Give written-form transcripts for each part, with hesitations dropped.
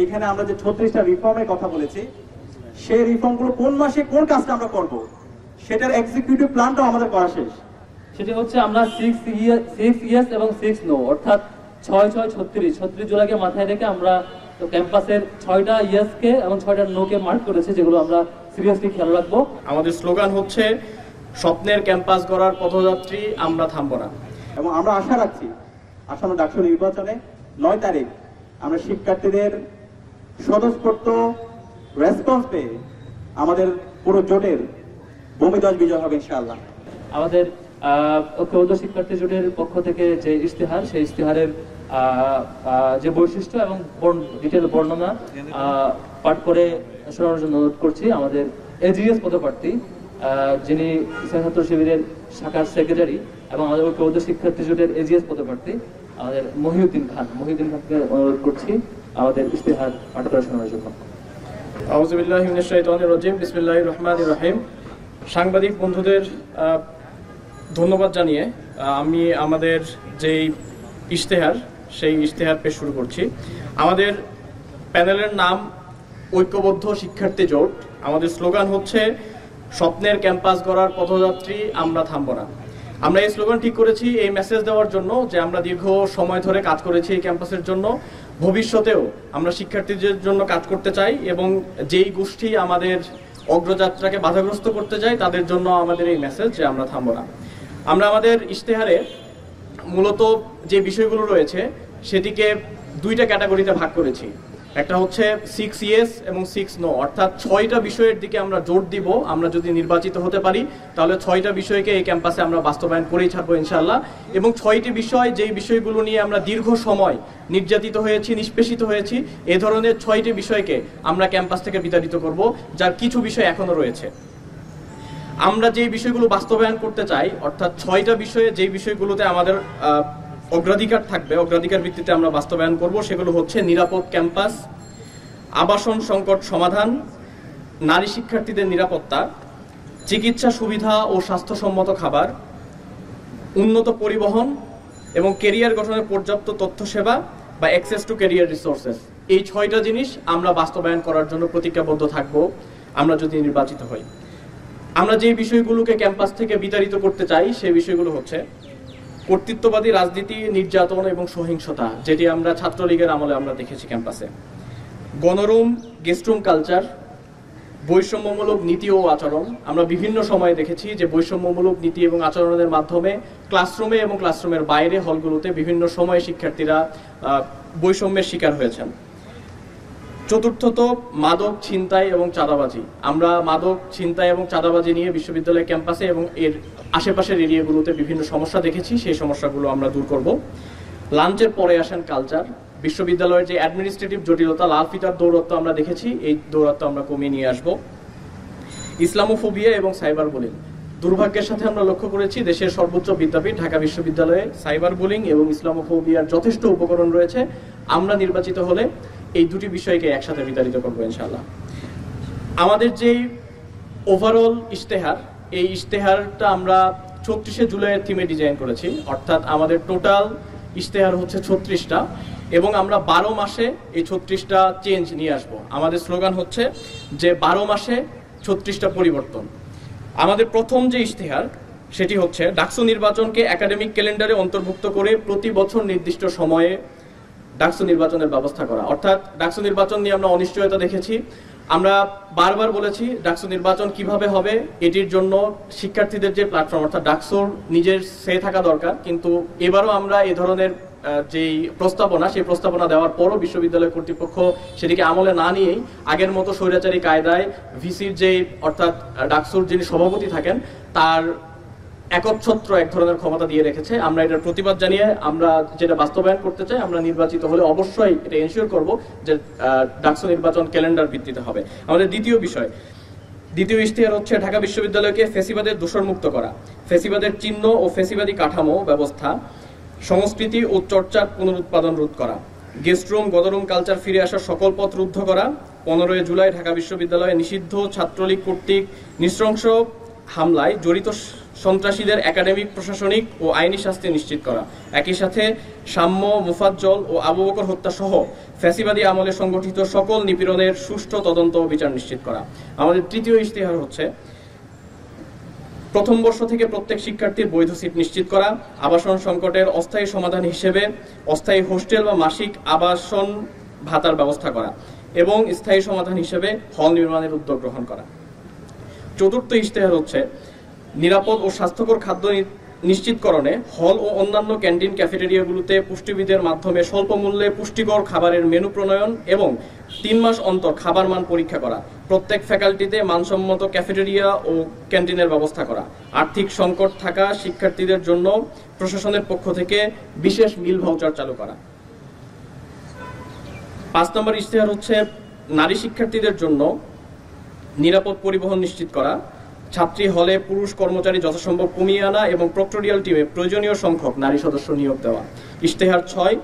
এখানে আমরা যে 36টা রিফর্মের কথা বলেছি, সেই রিফর্মগুলো কোন মাসে কোন কাজটা আমরা করব, সেটার এক্সিকিউটিভ প্ল্যানটাও আমাদের করা শেষ। সেটা হচ্ছে আমরা 6 ইয়ার্স এবং 6 নো অর্থাৎ 6-6-36 জুলাইকে মাথায় রেখে আমরা তো ক্যাম্পাসের 6টা ইয়ার্সকে এবং 6টা নোকে মার্ক করেছে, যেগুলো আমরা সিরিয়াসলি খেয়াল রাখবো। আমাদের স্লোগান হচ্ছে স্বপ্নের ক্যাম্পাস গড়ার পথযাত্রী, আমরা থামবো না। এবং আমরা আশা রাখছি আসন্ন ডাকসু নির্বাচনে 9 তারিখ আমরা শিক্ষার্থীদের স্বতঃস্ফূর্ত রেসপন্স পেয়ে আমাদের পুরো জোটের ভূমিধ্বজ বিজয় হবে ইনশাআল্লাহ। আমাদের ঐক্যবদ্ধ শিক্ষার্থী জোটের পক্ষ থেকে যে ইশতেহার, সেই ইশতেহারের যে বৈশিষ্ট্য এবং ডিটেল বর্ণনা পাঠ করে শোনানোর জন্য অনুরোধ করছি আমাদের এজিএস পদপ্রার্থী, যিনি ইসলামী ছাত্র শিবিরের শাখার সেক্রেটারি এবং আমাদের ঐক্যবদ্ধ শিক্ষার্থী জোটের এজিএস পদপ্রার্থী আমাদের মহিউদ্দিন খানকে অনুরোধ করছি আমাদের ইশতেহার পাঠ করে শোনানোর জন্য। আউযু বিল্লাহি মিনাশ শাইতানির রাজিম, বিসমিল্লাহির রহমানির রহিম। সাংবাদিক বন্ধুদের ধন্যবাদ জানিয়ে আমি আমাদের যেই ইশতেহার, সেই ইশতেহার পেশ শুরু করছি। আমাদের প্যানেলের নাম ঐক্যবদ্ধ শিক্ষার্থী জোট। আমাদের স্লোগান হচ্ছে স্বপ্নের ক্যাম্পাস গড়ার পথযাত্রী, আমরা থামবো না। আমরা এই স্লোগান ঠিক করেছি এই মেসেজ দেওয়ার জন্য যে আমরা দীর্ঘ সময় ধরে কাজ করেছি এই ক্যাম্পাসের জন্য, ভবিষ্যতেও আমরা শিক্ষার্থীদের জন্য কাজ করতে চাই এবং যেই গোষ্ঠী আমাদের অগ্রযাত্রাকে বাধাগ্রস্ত করতে চায় তাদের জন্য আমাদের এই মেসেজ যে আমরা থামবো না। আমরা আমাদের ইশতেহারে মূলত যে বিষয়গুলো রয়েছে সেটিকে 2টা ক্যাটাগরিতে ভাগ করেছি। একটা হচ্ছে 6 ইয়েস এবং 6 নো, অর্থাৎ 6টা বিষয়ের দিকে আমরা জোর দিব। আমরা যদি নির্বাচিত হতে পারি তাহলে 6টা বিষয়কে এই ক্যাম্পাসে আমরা বাস্তবায়ন করেই ছাড়বো ইনশাআল্লাহ। এবং 6টি বিষয়, যেই বিষয়গুলো নিয়ে আমরা দীর্ঘ সময় নির্যাতিত হয়েছি, নিষ্পেষিত হয়েছি, এ ধরনের 6টি বিষয়কে আমরা ক্যাম্পাস থেকে বিতাড়িত করব, যার কিছু বিষয় এখনো রয়েছে। আমরা যেই বিষয়গুলো বাস্তবায়ন করতে চাই, অর্থাৎ 6টা বিষয়ে যেই বিষয়গুলোতে আমাদের অগ্রাধিকার থাকবে, অগ্রাধিকার ভিত্তিতে আমরা বাস্তবায়ন করব, সেগুলো হচ্ছে নিরাপদ ক্যাম্পাস, আবাসন সংকট সমাধান, নারী শিক্ষার্থীদের নিরাপত্তা, চিকিৎসা সুবিধা ও স্বাস্থ্যসম্মত খাবার, উন্নত পরিবহন এবং কেরিয়ার গঠনের পর্যাপ্ত তথ্য সেবা বা অ্যাক্সেস টু কেরিয়ার রিসোর্সেস। এই 6টা জিনিস আমরা বাস্তবায়ন করার জন্য প্রতিজ্ঞাবদ্ধ থাকব আমরা যদি নির্বাচিত হই। আমরা যে বিষয়গুলোকে ক্যাম্পাস থেকে বিতাড়িত করতে চাই সেই বিষয়গুলো হচ্ছে কর্তৃত্ববাদী রাজনীতি, নির্যাতন এবং সহিংসতা, যেটি আমরা ছাত্রলীগের আমলে আমরা দেখেছি ক্যাম্পাসে, গণরুম, গেস্টরুম কালচার, বৈষম্যমূলক নীতি ও আচরণ। আমরা বিভিন্ন সময়ে দেখেছি যে বৈষম্যমূলক নীতি এবং আচরণের মাধ্যমে ক্লাসরুমে এবং ক্লাসরুমের বাইরে হলগুলোতে বিভিন্ন সময়ে শিক্ষার্থীরা বৈষম্যের শিকার হয়েছেন। চতুর্থত মাদক, ছিনতাই এবং চাঁদাবাজি। আমরা মাদক, ছিনতাই এবং চাঁদাবাজি নিয়ে বিশ্ববিদ্যালয় ক্যাম্পাসে এবং এর আশেপাশের এরিয়াগুলোতে বিভিন্ন সমস্যা দেখেছি, সেই সমস্যাগুলো আমরা দূর করব। লাঞ্চের পরে আসেন কালচার। বিশ্ববিদ্যালয়ের যে অ্যাডমিনিস্ট্রেটিভ জটিলতা, লাল ফিতার দৌরত্ব আমরা দেখেছি, এই দৌরত্ব আমরা কমিয়ে নিয়ে আসব। ইসলামোফোবিয়া এবং সাইবার বুলিং। দুর্ভাগ্যের সাথে আমরা লক্ষ্য করেছি দেশের সর্বোচ্চ বিদ্যাপীঠ ঢাকা বিশ্ববিদ্যালয়ে সাইবার বুলিং এবং ইসলামোফোবিয়ার যথেষ্ট উপকরণ রয়েছে। আমরা নির্বাচিত হলে এই 2টি বিষয়কে একসাথে বিতাড়িত করবো ইনশাআল্লাহ। আমাদের যেই ওভারঅল ইশতেহার, এই ইশতেহারটা আমরা 36শে জুলাইয়ের থিমে ডিজাইন করেছি, অর্থাৎ আমাদের টোটাল ইশতেহার হচ্ছে 36টা এবং আমরা 12 মাসে এই 36টা চেঞ্জ নিয়ে আসব। আমাদের স্লোগান হচ্ছে যে 12 মাসে 36টা পরিবর্তন। আমাদের প্রথম যে ইশতেহার সেটি হচ্ছে ডাকসু নির্বাচনকে একাডেমিক ক্যালেন্ডারে অন্তর্ভুক্ত করে প্রতি বছর নির্দিষ্ট সময়ে ডাকসু নির্বাচনের ব্যবস্থা করা। অর্থাৎ ডাকসু নির্বাচন নিয়ে আমরা অনিশ্চয়তা দেখেছি। আমরা বারবার বলেছি ডাকসু নির্বাচন কিভাবে হবে, এটির জন্য শিক্ষার্থীদের যে প্ল্যাটফর্ম, অর্থাৎ ডাকসুর নিজের সে থাকা দরকার। কিন্তু এবারও আমরা এ ধরনের যেই প্রস্তাবনা, সেই প্রস্তাবনা দেওয়ার পরও বিশ্ববিদ্যালয় কর্তৃপক্ষ সেটিকে আমলে না নিয়েই আগের মতো স্বৈরাচারী কায়দায় ভিসির যে, অর্থাৎ ডাকসুর যিনি সভাপতি থাকেন, তার একচ্ছত্র এক ধরনের ক্ষমতা দিয়ে রেখেছে। আমরা এটার প্রতিবাদ জানিয়ে আমরা যেটা বাস্তবায়ন করতে চাই, আমরা নির্বাচিত হলে অবশ্যই এটা এনশিওর করব যে ডাকসু নির্বাচন ক্যালেন্ডার ভিত্তিতে হবে। আমাদের দ্বিতীয় ইশতেহার হচ্ছে ঢাকা বিশ্ববিদ্যালয়কে ফ্যাসিবাদের দূষণমুক্ত করা, ফ্যাসিবাদের চিহ্ন ও ফ্যাসিবাদী কাঠামো ব্যবস্থা, সংস্কৃতি ও চর্চার পুনরুৎপাদন রোধ করা, গেস্টরুম, গণরুম কালচার ফিরে আসার সকল পথ রুদ্ধ করা, 15 জুলাই ঢাকা বিশ্ববিদ্যালয়ে নিষিদ্ধ ছাত্রলীগ কর্তৃক নৃশংস হামলায় জড়িত সন্ত্রাসীদের একাডেমিক, প্রশাসনিক ও আইনি শাস্তি নিশ্চিত করা। একই সাথে সাম্য, মুফাজ্জল ও আবু বকর হত্যা সহ ফ্যাসিবাদী আমলে সংগঠিত সকল নিপীড়নের সুষ্ঠু তদন্ত ও বিচার নিশ্চিত করা। আমাদের তৃতীয় ইশতেহার হচ্ছে প্রথম বর্ষ থেকে প্রত্যেক শিক্ষার্থীর বৈধ সিট নিশ্চিত করা, আবাসন সংকটের অস্থায়ী সমাধান হিসেবে অস্থায়ী হোস্টেল বা মাসিক আবাসন ভাতার ব্যবস্থা করা এবং স্থায়ী সমাধান হিসেবে হল নির্মাণের উদ্যোগ গ্রহণ করা। চতুর্থ ইশতেহার হচ্ছে নিরাপদ ও স্বাস্থ্যকর খাদ্য নিশ্চিতকরণে হল ও অন্যান্য ক্যান্টিন, ক্যাফেটেরিয়াগুলোতে পুষ্টিবিদের মাধ্যমে স্বল্প মূল্যে পুষ্টিকর খাবারের মেনু প্রণয়ন এবং 3 মাস অন্তর খাবার মান পরীক্ষা করা, প্রত্যেক ফ্যাকাল্টিতে মানসম্মত ক্যাফেটেরিয়া ও ক্যান্টিনের ব্যবস্থা করা। আর্থিক সংকট থাকা শিক্ষার্থীদের জন্য প্রশাসনের পক্ষ থেকে বিশেষ মিল ভাউচার চালু করা। 5 নম্বর ইশতেহার হচ্ছে নারী শিক্ষার্থীদের জন্য নিরাপদ পরিবহন নিশ্চিত করা, ছাত্রী হলে পুরুষ কর্মচারী যথাসম্ভব কমিয়ে আনা এবং প্রক্টোরিয়াল টিমে প্রয়োজনীয় সংখ্যক নারী সদস্য নিয়োগ দেওয়া। ইশতেহার 6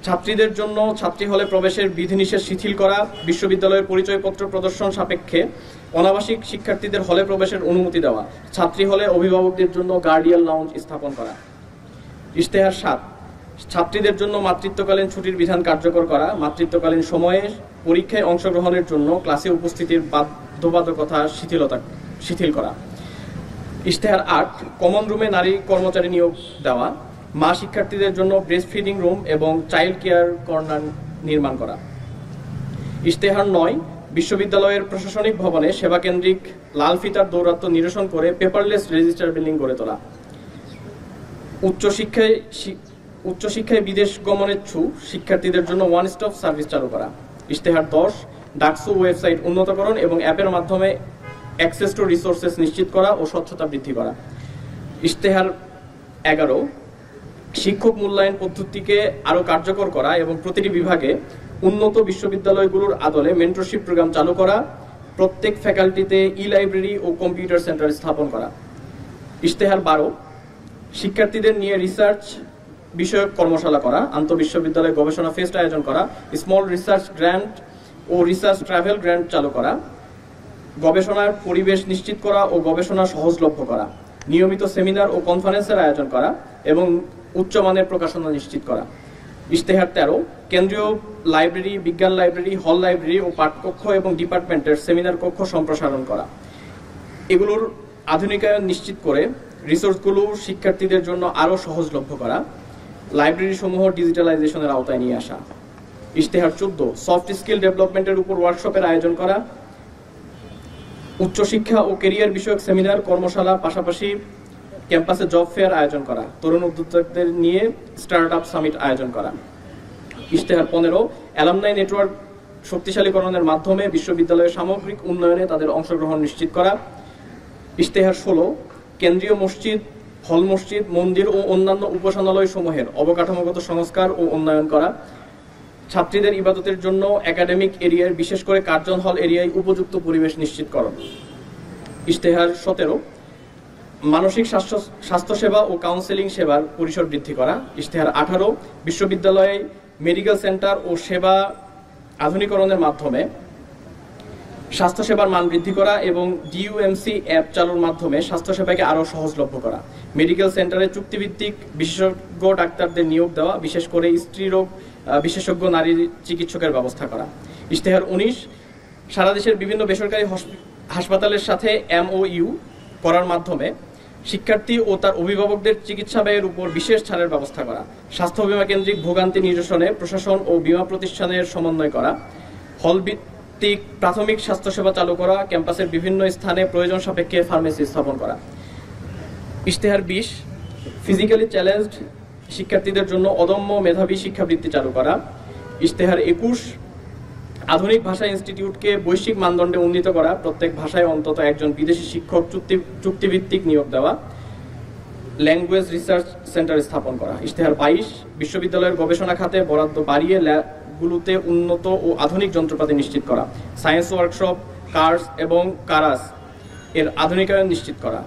ছাত্রীদের জন্য ছাত্রী হলে প্রবেশের বিধিনিষেধ শিথিল করা, বিশ্ববিদ্যালয়ের পরিচয়পত্র প্রদর্শন সাপেক্ষে অনাবাসিক শিক্ষার্থীদের হলে প্রবেশের অনুমতি দেওয়া, ছাত্রী হলে অভিভাবকদের জন্য গার্ডিয়ান লাউঞ্জ স্থাপন করা। ইশতেহার 7 ছাত্রীদের জন্য মাতৃত্বকালীন ছুটির বিধান কার্যকর করা, মাতৃত্বকালীন সময়ে পরীক্ষায় অংশগ্রহণের জন্য ক্লাসে উপস্থিতির বাধ্যবাধকতা শিথিল করা। ইশতেহার 8 কমন রুমে নারী কর্মচারী নিয়োগ দেওয়া, মা শিক্ষার্থীদের জন্য ব্রেস্ট ফিডিং রুম এবং চাইল্ড কেয়ার কর্নার নির্মাণ করা। ইশতেহার 9 বিশ্ববিদ্যালয়ের প্রশাসনিক ভবনে সেবাকেন্দ্রিক লাল ফিতার দৌরাত্ম্য নিরসন করে পেপারলেস রেজিস্টার বিল্ডিং গড়ে তোলা। উচ্চশিক্ষায় বিদেশ গমনেচ্ছু শিক্ষার্থীদের জন্য ওয়ান স্টপ সার্ভিস চালু করা। ইশতেহার 10 ডাকসু ওয়েবসাইট উন্নতকরণ এবং অ্যাপের মাধ্যমে অ্যাক্সেস টু রিসোর্সেস নিশ্চিত করা ও স্বচ্ছতা বৃদ্ধি করা। ইশতেহার 11 শিক্ষক মূল্যায়ন পদ্ধতিকে আরও কার্যকর করা এবং প্রতিটি বিভাগে উন্নত বিশ্ববিদ্যালয়গুলোর আদলে মেন্টরশিপ প্রোগ্রাম চালু করা, প্রত্যেক ফ্যাকাল্টিতে ই-লাইব্রেরি ও কম্পিউটার সেন্টার স্থাপন করা। ইশতেহার 12 শিক্ষার্থীদের নিয়ে রিসার্চ বিষয়ক কর্মশালা করা, আন্তঃবিশ্ববিদ্যালয় গবেষণা ফেস্ট আয়োজন করা, স্মল রিসার্চ গ্র্যান্ট ও রিসার্চ ট্রাভেল গ্র্যান্ট চালু করা, গবেষণার পরিবেশ নিশ্চিত করা ও গবেষণা সহজলভ্য করা, নিয়মিত সেমিনার ও কনফারেন্সের আয়োজন করা এবং উচ্চমানের প্রকাশনা নিশ্চিত করা। ইশতেহার 13 কেন্দ্রীয় লাইব্রেরি, বিজ্ঞান লাইব্রেরি, হল লাইব্রেরি ও পাঠকক্ষ এবং ডিপার্টমেন্টের সেমিনার কক্ষ সম্প্রসারণ করা। এগুলোর আধুনিকায়ন নিশ্চিত করে রিসোর্সগুলো শিক্ষার্থীদের জন্য আরও সহজলভ্য করা, লাইব্রেরি সমূহ ডিজিটালাইজেশনের আওতায় নিয়ে আসা। ইশতেহার 14 সফট স্কিল ডেভেলপমেন্টের উপর ওয়ার্কশপের আয়োজন করা, উচ্চশিক্ষা ও ক্যারিয়ার বিষয়ক সেমিনার, কর্মশালা, পাশাপাশি ক্যাম্পাসে জব ফেয়ার আয়োজন করা, তরুণ উদ্যোক্তাদের নিয়ে স্টার্ট আপ সামিট আয়োজন করা। ইশতেহার 15 অ্যালামনাই নেটওয়ার্ক শক্তিশালীকরণের মাধ্যমে বিশ্ববিদ্যালয়ের সামগ্রিক উন্নয়নে তাদের অংশগ্রহণ নিশ্চিত করা। ইশতেহার 16 কেন্দ্রীয় মসজিদ, হল মসজিদ, মন্দির ও অন্যান্য উপাসনালয় সমূহের অবকাঠামোগত সংস্কার ও উন্নয়ন করা, ছাত্রীদের ইবাদতের জন্য একাডেমিক এরিয়ার বিশেষ করে কার্জন হল এরিয়ায় উপযুক্ত পরিবেশ নিশ্চিতকরণ। ইশতেহার 17 মানসিক স্বাস্থ্যসেবা ও কাউন্সেলিং সেবার পরিসর বৃদ্ধি করা। ইশতেহার 18 বিশ্ববিদ্যালয়ে মেডিকেল সেন্টার ও সেবা আধুনিকরণের মাধ্যমে স্বাস্থ্যসেবার মান বৃদ্ধি করা এবং ডিইউএমসি অ্যাপ চালুর মাধ্যমে স্বাস্থ্যসেবাকে আরও সহজলভ্য করা। মেডিকেল সেন্টারে চুক্তিভিত্তিক বিশেষজ্ঞ ডাক্তারদের নিয়োগ দেওয়া, বিশেষ করে স্ত্রীরোগ বিশেষজ্ঞ নারী চিকিৎসকের ব্যবস্থা করা। ইশতেহার 19 সারা দেশের বিভিন্ন বেসরকারি হাসপাতালের সাথে MOU করার মাধ্যমে শিক্ষার্থী ও তার অভিভাবকদের চিকিৎসা ব্যয়ের উপর বিশেষ ছাড়ের ব্যবস্থা করা, স্বাস্থ্য বীমা কেন্দ্রিক ভোগান্তি নিরসনে প্রশাসন ও বীমা প্রতিষ্ঠানের সমন্বয় করা, হল ভিত্তিক প্রাথমিক স্বাস্থ্যসেবা চালু করা, ক্যাম্পাসের বিভিন্ন স্থানে প্রয়োজন সাপেক্ষে ফার্মেসি স্থাপন করা। ইশতেহার 20 ফিজিক্যালি চ্যালেঞ্জড শিক্ষার্থীদের জন্য অদম্য মেধাবী শিক্ষাবৃত্তি চালু করা। ইশতেহার 21 আধুনিক ভাষা ইনস্টিটিউটকে বৈশ্বিক মানদণ্ডে উন্নীত করা, প্রত্যেক ভাষায় অন্তত একজন বিদেশি শিক্ষক চুক্তিভিত্তিক নিয়োগ দেওয়া, ল্যাঙ্গুয়েজ রিসার্চ সেন্টার স্থাপন করা। ইশতেহার 22 বিশ্ববিদ্যালয়ের গবেষণা খাতে বরাদ্দ বাড়িয়ে ল্যাবগুলোতে উন্নত ও আধুনিক যন্ত্রপাতি নিশ্চিত করা, সায়েন্স ওয়ার্কশপ, কার্স এবং কারাস এর আধুনিকায়ন নিশ্চিত করা,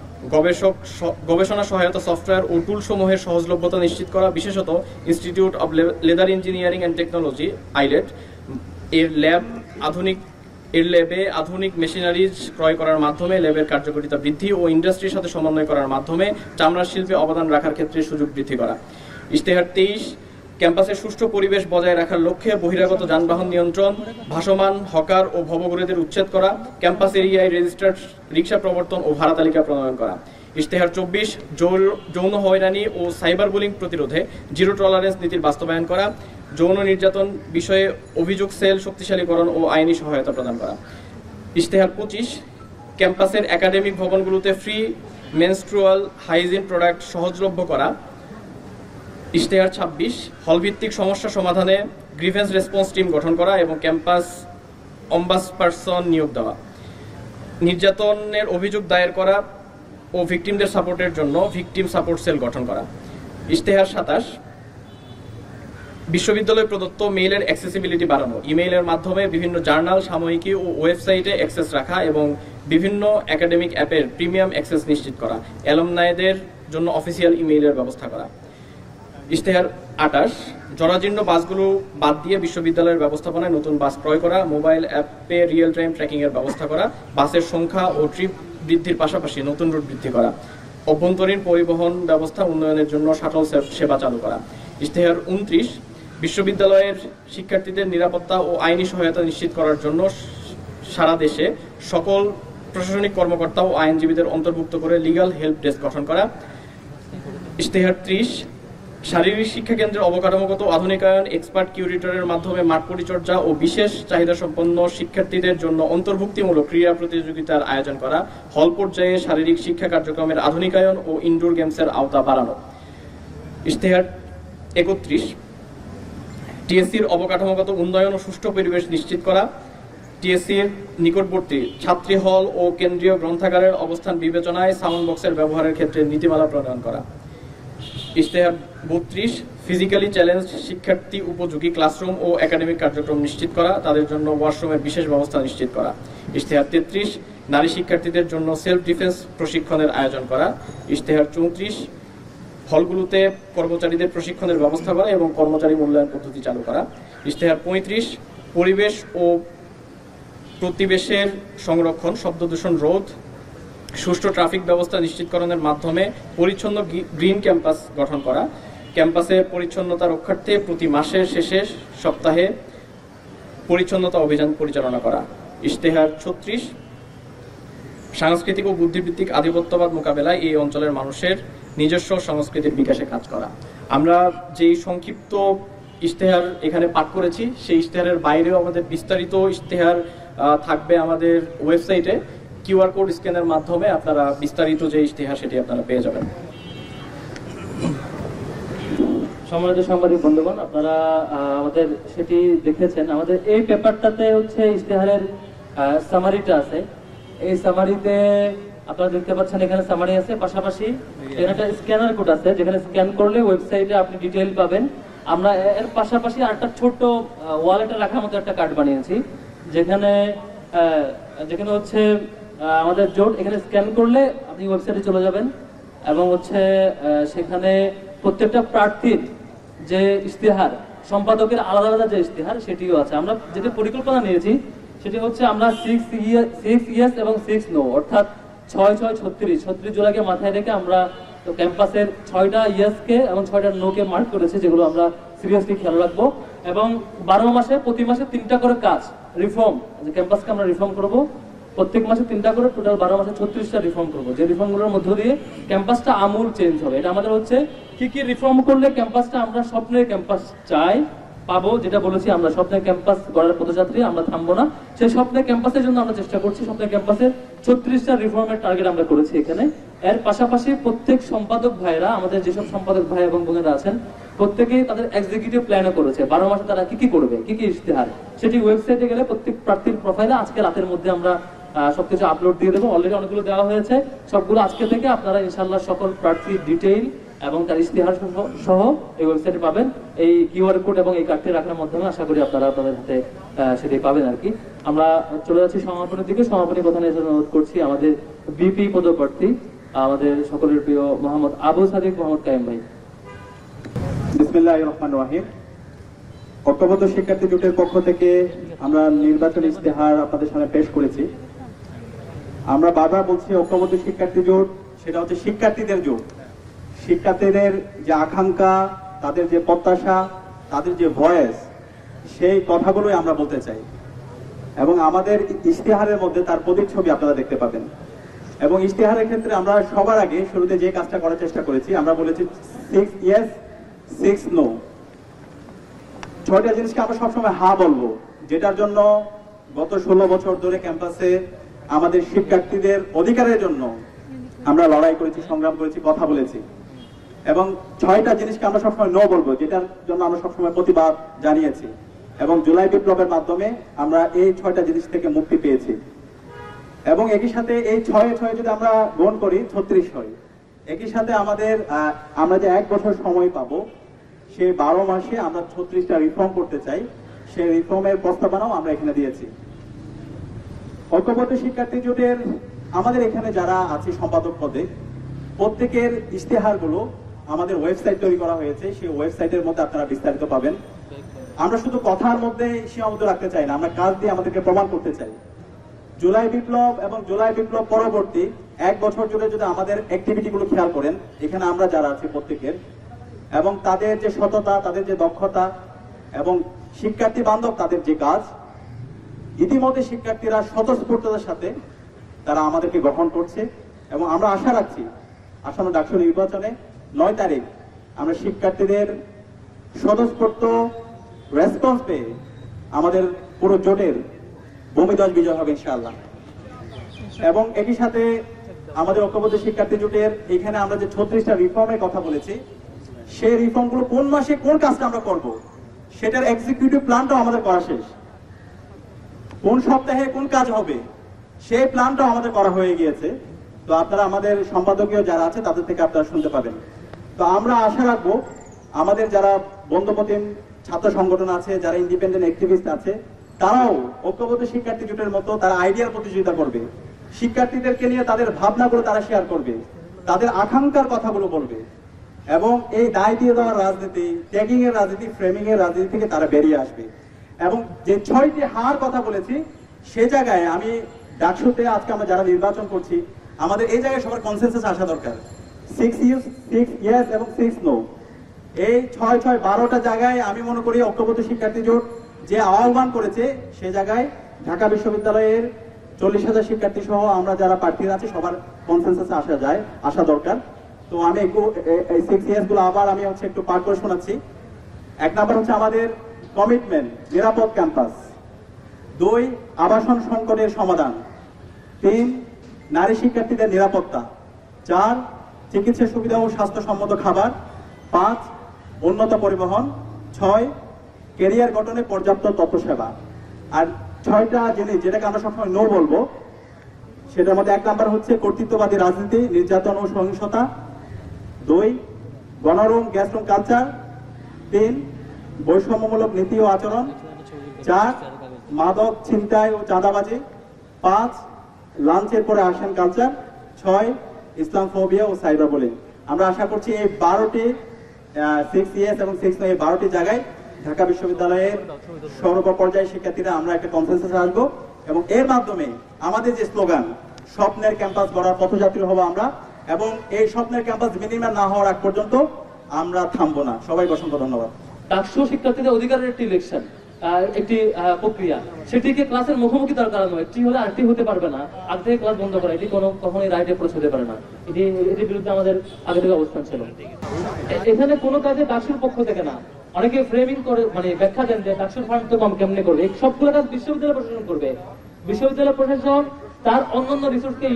গবেষণা সহায়তা সফটওয়্যার ও টুল সমূহের সহজলভ্যতা নিশ্চিত করা, বিশেষত institute of leather engineering and technology eyelet এর ল্যাব এর ল্যাবে আধুনিক মেশিনারিজ ক্রয় করার মাধ্যমে ল্যাবের কার্যকারিতা বৃদ্ধি ও ইন্ডাস্ট্রির সাথে সমন্বয় করার মাধ্যমে চামড়া শিল্পে অবদান রাখার ক্ষেত্রে সুযোগ বৃদ্ধি করা। ইশতেহার 23, ক্যাম্পাসের সুষ্ঠু পরিবেশ বজায় রাখার লক্ষ্যে বহিরাগত যানবাহন নিয়ন্ত্রণ, ভাসমান হকার ও ভবঘুরেদের উচ্ছেদ করা, ক্যাম্পাস এরিয়ায় রেজিস্টার্ড রিক্সা প্রবর্তন ও ভাড়া তালিকা প্রণয়ন করা। ইশতেহার 24, যৌন হয়রানি ও সাইবার বুলিং প্রতিরোধে জিরো টলারেন্স নীতির বাস্তবায়ন করা, যৌন নির্যাতন বিষয়ে অভিযোগ সেল শক্তিশালীকরণ ও আইনি সহায়তা প্রদান করা। ইশতেহার 25, ক্যাম্পাসের একাডেমিক ভবনগুলোতে ফ্রি মেনস্ট্রুয়াল হাইজিন প্রোডাক্ট সহজলভ্য করা। ইশতেহার 26, হলভিত্তিক সমস্যা সমাধানে গ্রিভেন্স রেসপন্স টিম গঠন করা এবং ক্যাম্পাস অম্বাসপারসন নিয়োগ দেওয়া। নির্যাতনের অভিযোগ দায়ের করা ও ভিকটিমদের সাপোর্টের জন্য ভিকটিম সাপোর্ট সেল গঠন করা। ইশতেহার 27, বিশ্ববিদ্যালয় প্রদত্ত মেইলের অ্যাক্সেসিবিলিটি বাড়ানো, ইমেইলের মাধ্যমে বিভিন্ন জার্নাল, সাময়িকী ও ওয়েবসাইটে অ্যাক্সেস রাখা এবং বিভিন্ন একাডেমিক অ্যাপের প্রিমিয়াম অ্যাক্সেস নিশ্চিত করা, অ্যালুমনাইদের জন্য অফিসিয়াল ইমেইলের ব্যবস্থা করা। ইশতেহার 28, জরাজীর্ণ বাসগুলো বাদ দিয়ে বিশ্ববিদ্যালয়ের ব্যবস্থাপনায় নতুন বাস ক্রয় করা, মোবাইল অ্যাপে রিয়েল টাইম ট্র্যাকিংয়ের ব্যবস্থা করা, বাসের সংখ্যা ও ট্রিপ বৃদ্ধির পাশাপাশি নতুন রুট বৃদ্ধি করা, অভ্যন্তরীণ পরিবহন ব্যবস্থা উন্নয়নের জন্য শাটল সেবা চালু করা। ইশতেহার 29, বিশ্ববিদ্যালয়ের শিক্ষার্থীদের নিরাপত্তা ও আইনি সহায়তা নিশ্চিত করার জন্য সারা দেশে সকল প্রশাসনিক কর্মকর্তা ও আইনজীবীদের অন্তর্ভুক্ত করে লিগ্যাল হেল্প ডেস্ক গঠন করা। ইশতেহার 30, শারীরিক শিক্ষা কেন্দ্রের অবকাঠামোগত আধুনিকায়ন, এক্সপার্ট কিউরেটরের মাধ্যমে মাঠ পরিচর্যা ও বিশেষ চাহিদা সম্পন্ন শিক্ষার্থীদের জন্য অন্তর্ভুক্তিমূলক ক্রীড়া প্রতিযোগিতার আয়োজন করা, হল পর্যায়ে শারীরিক শিক্ষা কার্যক্রমের আধুনিকায়ন ও ইনডোর গেমসের আওতা বাড়ানো। ইশতেহার 31, টিএসসির অবকাঠামোগত উন্নয়ন ও সুষ্ঠু পরিবেশ নিশ্চিত করা, টিএসসির নিকটবর্তী ছাত্রী হল ও কেন্দ্রীয় গ্রন্থাগারের অবস্থান বিবেচনায় সাউন্ড বক্সের ব্যবহারের ক্ষেত্রে নীতিমালা প্রণয়ন করা। ইশতেহার 32, ফিজিক্যালি চ্যালেঞ্জ শিক্ষার্থী উপযোগী ক্লাসরুম ও একাডেমিক কার্যক্রম নিশ্চিত করা, তাদের জন্য ওয়াশরুমের বিশেষ ব্যবস্থা নিশ্চিত করা। ইশতেহার 33, নারী শিক্ষার্থীদের জন্য সেলফ ডিফেন্স প্রশিক্ষণের আয়োজন করা। ইশতেহার 34, হলগুলোতে কর্মচারীদের প্রশিক্ষণের ব্যবস্থা করা এবং কর্মচারী মূল্যায়ন পদ্ধতি চালু করা। ইশতেহার 35, পরিবেশ ও প্রতিবেশের সংরক্ষণ, শব্দ দূষণ রোধ, সুষ্ঠু ট্রাফিক ব্যবস্থা নিশ্চিতকরণের মাধ্যমে পরিচ্ছন্ন গ্রিন ক্যাম্পাস গঠন করা, ক্যাম্পাসে পরিচ্ছন্নতা রক্ষার্থে প্রতি মাসের শেষে সপ্তাহে পরিচ্ছন্নতা অভিযান পরিচালনা করা। ইশতেহার 36, সাংস্কৃতিক ও বুদ্ধিবৃত্তিক আধিপত্যবাদ মোকাবেলায় এই অঞ্চলের মানুষের নিজস্ব সংস্কৃতির বিকাশে কাজ করা। আমরা যেই সংক্ষিপ্ত ইশতেহার এখানে পাঠ করেছি, সেই ইশতেহারের বাইরেও আমাদের বিস্তারিত ইশতেহার থাকবে আমাদের ওয়েবসাইটে। কিউআর কোড স্ক্যানের মাধ্যমে আপনারা বিস্তারিত যে ইশতেহার সেটি আপনারা পেয়ে যাবেন। সম্মানিত সাংবাদিক বন্ধুগণ, আপনারা আমাদের সেটি দেখেছেন। আমাদের এই পেপারটাতে হচ্ছে ইশতেহারের সামারিটা আছে। এই সামারিতে আপনারা দেখতে পাচ্ছেন এখানে সামারি আছে, পাশাপাশি এখানে একটা স্ক্যানার কোড আছে, যেখানে স্ক্যান করলে ওয়েবসাইটে আপনি ডিটেইল পাবেন। আমরা এর পাশাপাশি আরেকটা ছোট্ট ওয়ালেটে রাখার মতো একটা কার্ড বানিয়েছি, যেখানে হচ্ছে আমাদের জোট, এখানে স্ক্যান করলে আপনি ওয়েবসাইটে চলে যাবেন এবং হচ্ছে সেখানে প্রত্যেকটা প্রার্থীর যে ইশতেহার, সম্পাদকের আলাদা আলাদা যে ইশতেহার সেটিও আছে। আমরা যেটা পরিকল্পনা নিয়েছি সেটি হচ্ছে আমরা 6 ইয়েস এবং 6 নো, অর্থাৎ 6-6-36 জুলাইকে মাথায় রেখে আমরা তো ক্যাম্পাসের 6টা ইয়েসকে এবং 6টা নোকে মার্ক করেছে, যেগুলো আমরা সিরিয়াসলি খেয়াল রাখবো। এবং 12 মাসে প্রতি মাসে 3টা করে কাজ রিফর্ম, যে ক্যাম্পাসকে আমরা রিফর্ম করব, প্রত্যেক মাসে 3টা করে, টোটাল 12 মাসে 36টা রিফর্ম করবো, যে রিফর্মগুলোর মধ্য দিয়ে ক্যাম্পাসটা আমূল চেঞ্জ হবে। এটা আমাদের হচ্ছে কি রিফর্ম করলে ক্যাম্পাসটা আমরা স্বপ্নের ক্যাম্পাস চাই পাবো, যেটা বলেছি আমরা স্বপ্নের ক্যাম্পাস গড়ার পথযাত্রী, আমরা থামবো না। সেই স্বপ্নের ক্যাম্পাসের জন্য আমরা চেষ্টা করছি। স্বপ্নের ক্যাম্পাসের 36টা রিফর্মের টার্গেট আমরা করেছি এখানে। এর পাশাপাশি প্রত্যেক সম্পাদক ভাইরা, আমাদের যেসব সম্পাদক ভাই এবং বোনেরা আছেন, প্রত্যেকেই তাদের এক্সিকিউটিভ প্ল্যানও করেছে 12 মাসে তারা কি করবে, কি ইশতেহার, সেটি ওয়েবসাইটে গেলে প্রত্যেক প্রার্থীর প্রোফাইলে আজকে রাতের মধ্যে আমরা সবকিছু আপলোড দিয়ে দেবো। অলরেডি অনেকগুলো দেওয়া হয়েছে, সবগুলো আজকে থেকে আপনারা ইনশাআল্লাহ সকল প্রার্থীর ডিটেইল এবং তার ইশতেহার সহ এই ওয়েবসাইটে পাবেন। এই কিউআর কোড এবং এই কার্ডটি রাখার মাধ্যমে আশা করি আপনারা আপনাদের হাতে সেটি পাবেন আর কি। আমরা চলে যাচ্ছি সমাপনের দিকে। সমাপনী কথা নিয়ে অনুরোধ করছি আমাদের বিপি পদপ্রার্থী, আমাদের সকলের প্রিয় মোহাম্মদ আবু সাদিক মোহাম্মদ কায়েম ভাই। বিসমিল্লাহির রহমানির রহিম। ঐক্যবদ্ধ শিক্ষার্থী জোটের পক্ষ থেকে আমরা নির্বাচনী ইশতেহার আপনাদের সামনে পেশ করেছি। আমরা বারবার বলছি ঐক্যবদ্ধ শিক্ষার্থী জোট সেটা হচ্ছে শিক্ষার্থীদের জোট। শিক্ষার্থীদের যে আকাঙ্ক্ষা, তাদের যে প্রত্যাশা, তাদের যে ভয়েস, সেই কথাগুলোই আমরা বলতে চাই এবং আমাদের ইশতেহারের মধ্যে তার প্রতিচ্ছবি আপনারা দেখতে পাবেন। এবং ইশতেহারের ক্ষেত্রে আমরা সবার আগে শুরুতে যে কাজটা করার চেষ্টা করেছি, আমরা বলেছি 6 ইয়েস 6 নো। 6টা জিনিসকে আমরা সবসময় হা বলবো, যেটার জন্য গত 16 বছর ধরে ক্যাম্পাসে আমাদের শিক্ষার্থীদের অধিকারের জন্য আমরা লড়াই করেছি, সংগ্রাম করেছি, কথা বলেছি। এবং 6টা জিনিসকে আমরা সবসময় নো বলবো, যেটার জন্য আমরা সবসময় প্রতিবাদ জানিয়েছি। এবং জুলাই বিপ্লবের মাধ্যমে আমরা এই 6টা জিনিস থেকে মুক্তি পেয়েছি। এবং একই সাথে এই 6 যদি আমরা গ্রহণ করি 36 হয়। একই সাথে আমাদের আমরা যে 1 বছর সময় পাবো, সে 12 মাসে আমরা 36টা রিফর্ম করতে চাই। সেই রিফর্মের প্রস্তাবনাও আমরা এখানে দিয়েছি। ঐক্যবদ্ধ শিক্ষার্থী জোটের আমাদের এখানে যারা আছে সম্পাদক পদে, প্রত্যেকের ইশতেহারগুলো আমাদের ওয়েবসাইট তৈরি করা হয়েছে। সেই ওয়েবসাইটের মধ্যে আপনারা বিস্তারিত পাবেন। আমরা শুধু কথার মধ্যে সীমাবদ্ধ রাখতে চাই না, আমরা কাজ দিয়ে আমাদেরকে প্রমাণ করতে চাই। জুলাই বিপ্লব এবং জুলাই বিপ্লব পরবর্তী 1 বছর জুড়ে যদি আমাদের অ্যাক্টিভিটিগুলো খেয়াল করেন, এখানে আমরা যারা আছি প্রত্যেকের, এবং তাদের যে সততা, তাদের যে দক্ষতা এবং শিক্ষার্থী বান্ধব তাদের যে কাজ, ইতিমধ্যে শিক্ষার্থীরা স্বতঃস্ফূর্ততার সাথে তারা আমাদেরকে গ্রহণ করছে। এবং আমরা আশা রাখছি আসন্ন ডাকসু নির্বাচনে 9 তারিখ আমরা শিক্ষার্থীদের স্বতঃস্ফূর্ত রেসপন্স পেয়ে আমাদের পুরো জোটের ভূমিধ্বজ বিজয় হবে ইনশাআল্লাহ। এবং একই সাথে আমাদের ঐক্যবদ্ধ শিক্ষার্থী জোটের এখানে আমরা যে 36টা রিফর্মের কথা বলেছি, সেই রিফর্মগুলো কোন মাসে কোন কাজটা আমরা করব, সেটার এক্সিকিউটিভ প্ল্যানটাও আমাদের করা শেষ। কোন সপ্তাহে কোন কাজ হবে সেই প্ল্যানটাও আমাদের করা হয়ে গিয়েছে। তো আপনারা আমাদের সম্পাদকীয় যারা আছে তাদের থেকে আপনারা শুনতে পাবেন। তো আমরা আশা রাখবো আমাদের যারা বন্ধুপ্রতিম ছাত্র সংগঠন আছে, যারা ইন্ডিপেন্ডেন্ট অ্যাক্টিভিস্ট আছে, তারাও ঐক্যবদ্ধ শিক্ষার্থী জোটের মতো তারা আইডিয়ার প্রতিযোগিতা করবে। শিক্ষার্থীদেরকে নিয়ে তাদের ভাবনাগুলো তারা শেয়ার করবে, তাদের আকাঙ্ক্ষার কথাগুলো বলবে এবং এই দায় দিয়ে দেওয়ার রাজনীতি, ট্যাগিং এর রাজনীতি, ফ্রেমিং এর রাজনীতি থেকে তারা বেরিয়ে আসবে। এবং যে 6টি হার কথা বলেছি, সে জায়গায় আমি ডাকসুতে আজকে আমরা যারা নির্বাচন করছি, আমাদের এই জায়গায় সবার কনসেনসাস আসা দরকার। 6 ইয়েস এবং 6 নো, এই 6-6-12টা জায়গায় আমি মনে করি ঐক্যবদ্ধ শিক্ষার্থী জোট যে আহ্বান করেছে, সে জায়গায় ঢাকা বিশ্ববিদ্যালয়ের 40,000 শিক্ষার্থী সহ আমরা যারা প্রার্থীরা আছে সবার কনসেনসাসে আসা দরকার। তো আমি একটু এই 6 ইয়েস গুলো আবার আমি একটু পাঠ করে শোনাচ্ছি। 1 নাম্বার হচ্ছে আমাদের কমিটমেন্ট, নিরাপদ ক্যাম্পাস। 2, আবাসন সংকটের সমাধান। 3, নারী শিক্ষার্থীদের নিরাপত্তা। 4, চিকিৎসা সুবিধা ও স্বাস্থ্যসম্মত খাবার। 5, উন্নত পরিবহন। 6, ক্যারিয়ার গঠনে পর্যাপ্ত তথ্য সেবা। আর 6টা জিনিস যেটাকে আমরা সবসময় নো বলবো, সেটার মধ্যে 1 নাম্বার হচ্ছে কর্তৃত্ববাদী রাজনীতি, নির্যাতন ও সহিংসতা। 2, গণরুম গ্যাসরুম কালচার। 3, বৈষম্যমূলক নীতি ও আচরণ। 4, মাদক ছিনতাই ও চাঁদাবাজি। 5, লাঞ্চের পরে আসেন কালচার। 6, ইসলাম ফোবিয়া ও সাইবার বুলিং। আমরা আশা করছি এই 12টি 6 ইয়েস এবং 6 নো, এই 12টি জায়গায় ঢাকা বিশ্ববিদ্যালয়ের সর্বপর্যায়ের শিক্ষার্থীরা আমরা একটা কনসেনসাসে আসবো এবং এর মাধ্যমে আমাদের যে স্লোগান স্বপ্নের ক্যাম্পাস গড়ার পথযাত্রী হবো আমরা, এবং এই স্বপ্নের ক্যাম্পাস বিনির্মাণ না হওয়ার আগ পর্যন্ত আমরা থামবো না। সবাইকে অসংখ্য ধন্যবাদ। ডাকসু শিক্ষার্থীদের অধিকারের একটি ইলেকশন, একটি প্রক্রিয়া, সেটিকে ক্লাসের মুখোমুখি তার কারণ একটি হলে আরেকটি হতে পারবে না। আগে থেকে ক্লাস বন্ধ করা এটি কখনোই রাইট অ্যাপ্রোচ হতে পারে না। এটির বিরুদ্ধে আমাদের আগে থেকে অবস্থান ছিল। এখানে কোনো কাজে ডাকসুর পক্ষ থেকে না, অনেকে ফ্রেমিং করে ব্যাখ্যা দেন যে ডাকসুর ফান্ড তো কম কেমনে করবে। এই সবগুলো কাজ বিশ্ববিদ্যালয় প্রশাসন করবে। বিশ্ববিদ্যালয় প্রশাসন তার অন্যান্য রিসোর্সকে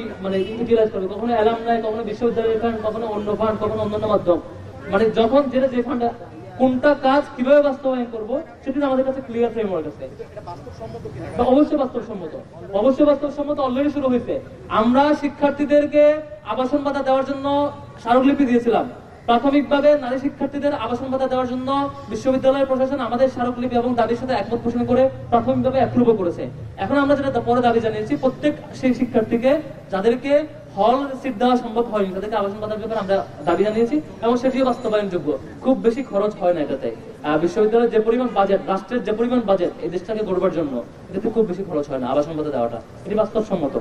ইউটিলাইজ করবে, কখনো অ্যালামনাই, কখনো বিশ্ববিদ্যালয়ের ফান্ড, কখনো অন্য ফান্ড, কখনো অন্যান্য মাধ্যম। যখন যেটা যে ফান্ড কোনটা কাজ কিভাবে বাস্তবায়ন করবো সেটি আমাদের কাছে ক্লিয়ার ফ্রেমওয়ার্ক আছে। অবশ্যই বাস্তবসম্মত অলরেডি শুরু হয়েছে। আমরা শিক্ষার্থীদেরকে আবাসন ভাতা দেওয়ার জন্য স্মারকলিপি দিয়েছিলাম। প্রাথমিকভাবে নারী শিক্ষার্থীদের আবাসন ভাতা দেওয়ার জন্য বিশ্ববিদ্যালয় প্রশাসন আমাদের স্মারকলিপি এবং দাবির সাথে একমত পোষণ করে প্রাথমিকভাবে অ্যাপ্রুভ করেছে। এখন আমরা যেটা পরে দাবি জানিয়েছি, প্রত্যেক সেই শিক্ষার্থীকে যাদেরকে হল সিট দেওয়া সম্ভব হয়নি, তাদেরকে আবাসন ভাতার ব্যাপারে আমরা দাবি জানিয়েছি এবং সেটিও বাস্তবায়নযোগ্য। খুব বেশি খরচ হয় না এটাতে। বিশ্ববিদ্যালয়ের যে পরিমাণ বাজেট, রাষ্ট্রের যে পরিমাণ বাজেট এই দেশটাকে গড়বার জন্য, এটাতে খুব বেশি খরচ হয় না আবাসন ভাতা দেওয়াটা, এটি বাস্তবসম্মত।